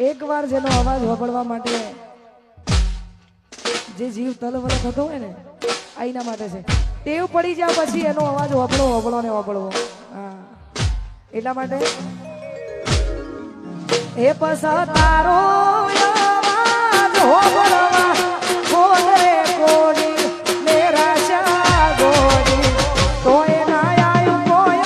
એકવાર જેનો અવાજ સાંભળવા માટે જે જીવ તલવલ થતો હોય ને આઈના માટે છે. ટેવ પડી જાય પછી એનો અવાજ વાપળો ને વાપળવો. હા એટલા માટે એ પસા તારો અવાજ સાંભળવા કોને કોની મેરા શાગોની તોય ના આયું કોઈ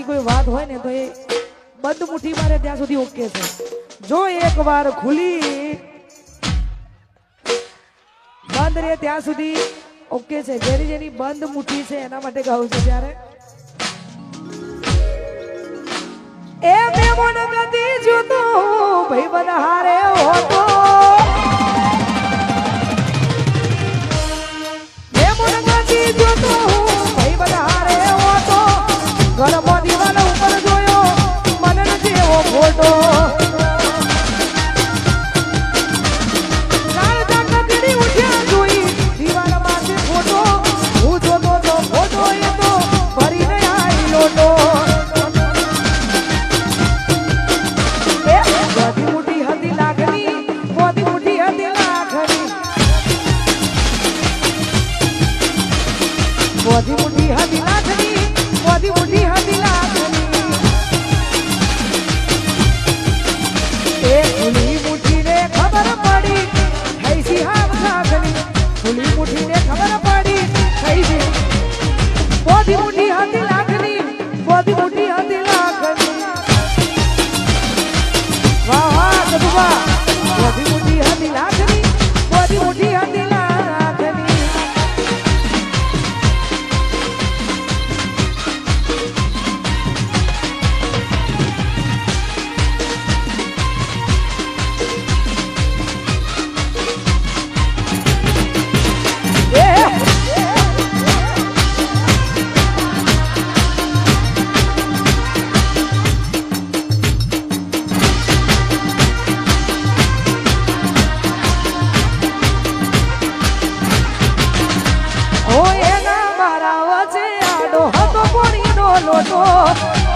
કોઈ વાત હોય ને તો એ બંધ મુઠ્ઠી મારે ત્યાં સુધી ઓકે છે. જો એક વાર ખુલી બંધ રે ત્યાં સુધી ઓકે છે. જેની બંધ મુઠ્ઠી છે એના માટે ગાવું છે. ત્યારે એ મેમોન ગતિ જોતો ભાઈ બનહારે હોતો મેમોન ગતિ જોતો ભાઈ બનહારે હોતો ગરમો દીવાલ ઉપર જોયો મનન જેવો ફોટો લાલ જાગા પીડી ઉઠ્યા જોઈ દીવાલ પાસે ફોટો હું જોતો તો ફોટો એ તો ભરીને આઈ લોટો એ બધી મોટી હતી લાગણી બધી મોટી હતી લાગણી બધી મોટી હતી લાગણી બધી મોટી હતી લાગણી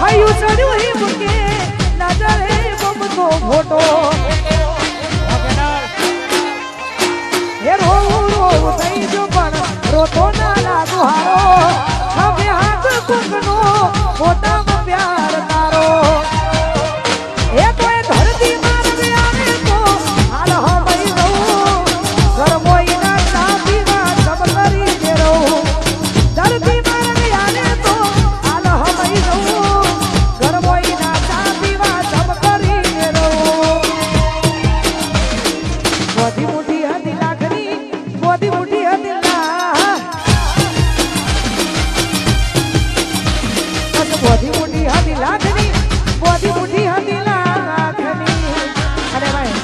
હયું ચડ્યું હી મુકે નજરે મમતો ફોટો એ રોવું રોવું થઈ જો પણ રોતો ના લાગુ હારો હવે હાથ કુકનો ફોટામાં પ્યાર તારો એ તો એ ધરતી મારવે આવે તો હાલ હમઈ રહું ઘર મોઈના ચા પીવા સબ કરી દે રહું ધરતી મારવે આવે તો હાલ હમઈ રહું ઘર મોઈના ચા પીવા સબ કરી દે રહું મોટી મોટી હતી લાખની મોટી મોટી હતી મોટી મોટી હતી લાખની મોટી મોટી હતી લાખની અને ભાઈ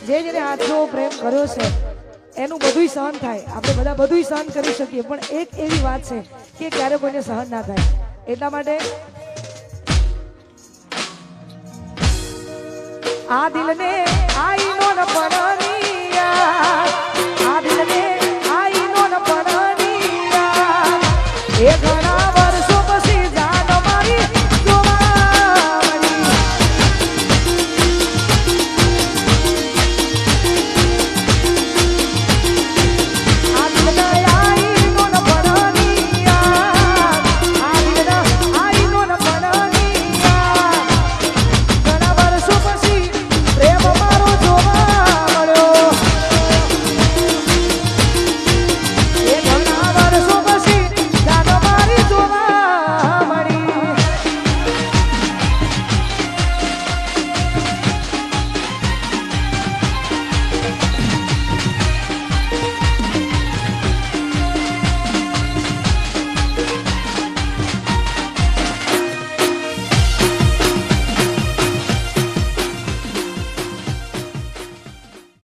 જે જેને આજનો પ્રેમ કર્યો છે એનું બધું સહન થાય આપણે બધા બધું સહન કરી શકીએ પણ એક એવી વાત છે કે ક્યારે કોઈને સહન ના થાય એટલા માટે આ દિલને આઈ નો ન પર